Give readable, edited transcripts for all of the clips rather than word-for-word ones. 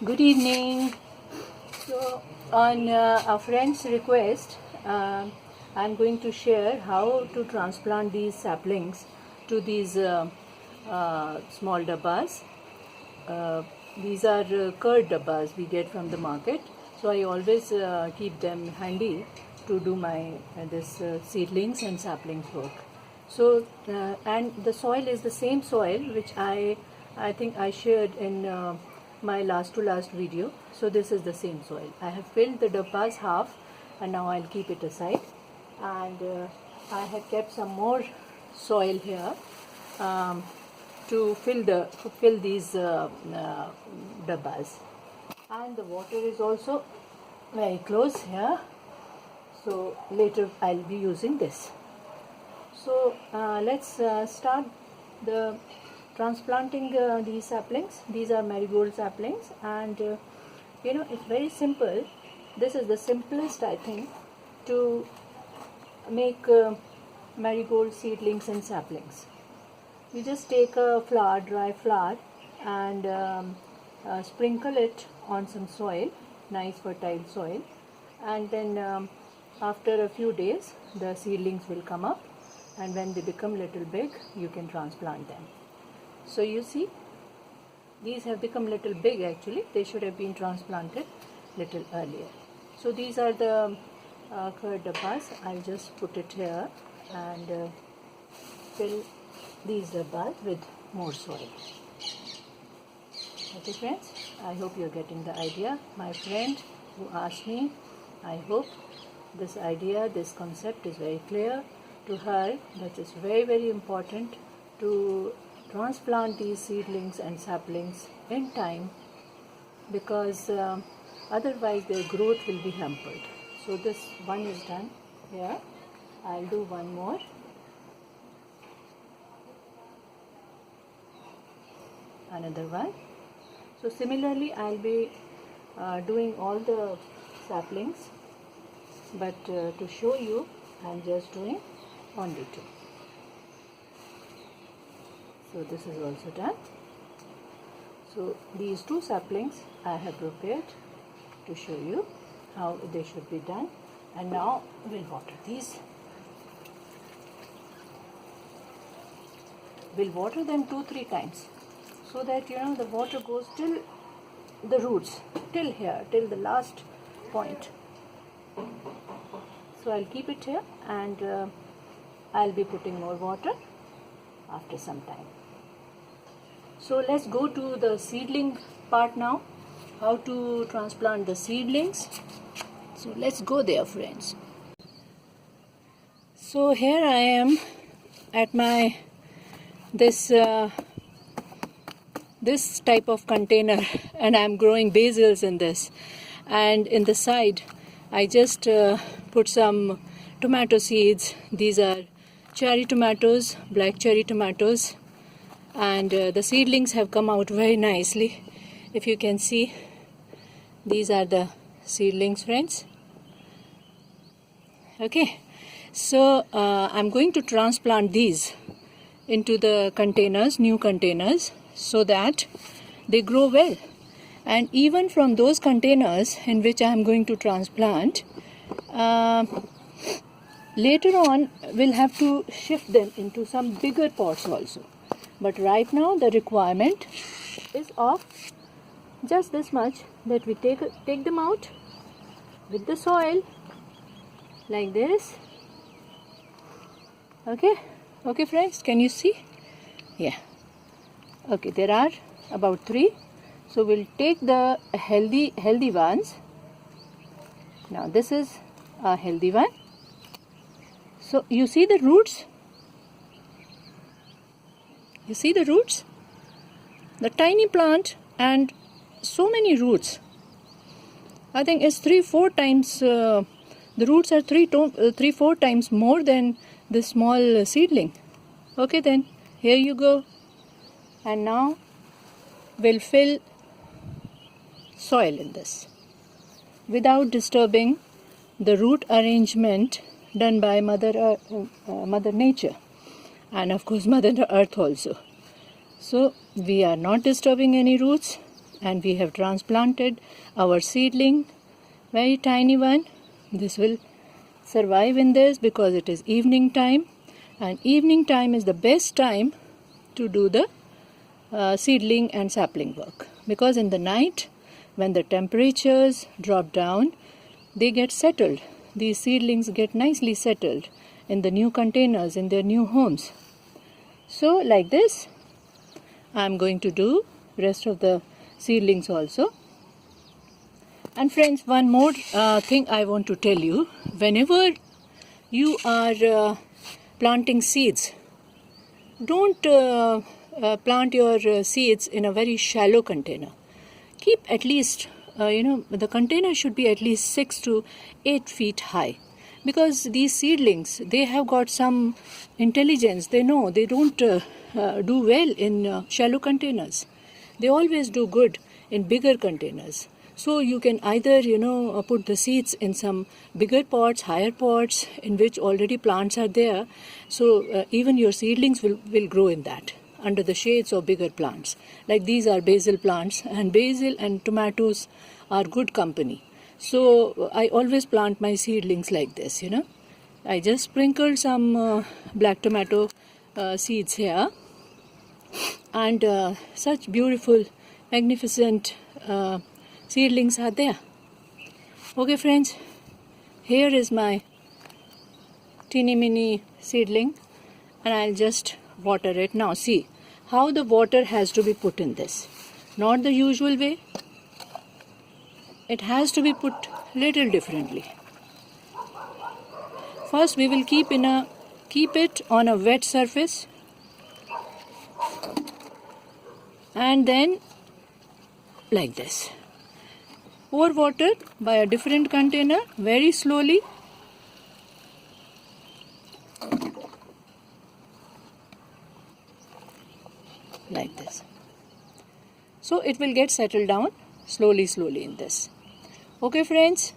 Good evening. So, on a friend's request, I'm going to share how to transplant these saplings to these small dabbas. These are curd dabbas we get from the market. So I always keep them handy to do my this seedlings and saplings work. So and the soil is the same soil which I think I shared in my last to last video. So this is the same soil. I have filled the dabbas half, and now I'll keep it aside. And I have kept some more soil here to fill these dabbas. And the water is also very close here. So later I'll be using this. So let's start the transplanting these saplings. These are marigold saplings, and it's very simple. This is the simplest, I think, to make marigold seedlings and saplings. You just take a flour, dry flour, and sprinkle it on some soil, nice fertile soil, and then after a few days the seedlings will come up, and when they become little big you can transplant them. So you see, these have become little big. Actually they should have been transplanted little earlier. So these are the curd dabbas. I'll just put it here and fill these dabbas with more soil. Okay friends, I hope you're getting the idea. My friend who asked me, I hope this idea, this concept is very clear to her, that it's very, very important to transplant these seedlings and saplings in time, because otherwise their growth will be hampered. So this one is done here. I'll do one more. Another one. So similarly I'll be doing all the saplings, but to show you I'm just doing only two. So this is also done. So these two saplings I have prepared to show you how they should be done, and now we'll water these. We'll water them 2-3 times, so that the water goes till the roots, till here, till the last point. So I'll keep it here, and I'll be putting more water after some time. So let's go to the seedling part now, how to transplant the seedlings. So let's go there, friends. So here I am at my this type of container, and I'm growing basils in this, and in the side I just put some tomato seeds. These are cherry tomatoes, black cherry tomatoes, and the seedlings have come out very nicely. If you can see, these are the seedlings, friends. Okay, so I'm going to transplant these into the containers, new containers, so that they grow well. And even from those containers in which I am going to transplant, later on we'll have to shift them into some bigger pots also. But right now the requirement is of just this much, that we take them out with the soil like this. Okay friends, can you see? Yeah. Okay, there are about 3. So we'll take the healthy ones. Now this is a healthy one. So you see the roots? You see the roots? The tiny plant and so many roots. I think it's 3-4 times, the roots are 3-4 times more than the small seedling. Okay then, here you go. And now we'll fill soil in this without disturbing the root arrangement done by Mother Nature, and of course Mother Earth also. So we are not disturbing any roots, and we have transplanted our seedling, very tiny one. This will survive in this because it is evening time, and evening time is the best time to do the seedling and sapling work, because in the night when the temperatures drop down, they get settled. These seedlings get nicely settled in the new containers, in their new homes. So like this, I am going to do rest of the seedlings also. And friends, one more thing I want to tell you. Whenever you are planting seeds, don't plant your seeds in a very shallow container. Keep at least, the container should be at least 6 to 8 feet high, because these seedlings, they have got some intelligence. They know they don't do well in shallow containers. They always do good in bigger containers. So you can either, put the seeds in some bigger pots, higher pots, in which already plants are there. So even your seedlings will grow in that, under the shades of bigger plants. Like these are basil plants, and basil and tomatoes are good company. So I always plant my seedlings like this, I just sprinkled some black tomato seeds here, and such beautiful, magnificent seedlings are there. Okay friends, here is my teeny mini seedling, and I'll just water it. Now see how the water has to be put in this. Not the usual way. It has to be put little differently. First we will keep it on a wet surface, and then like this. Pour water by a different container very slowly. Like this. So it will get settled down slowly in this. Okay friends,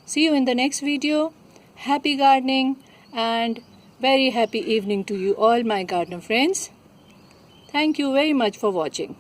see you in the next video. Happy gardening and very happy evening to you all, my gardener friends. Thank you very much for watching.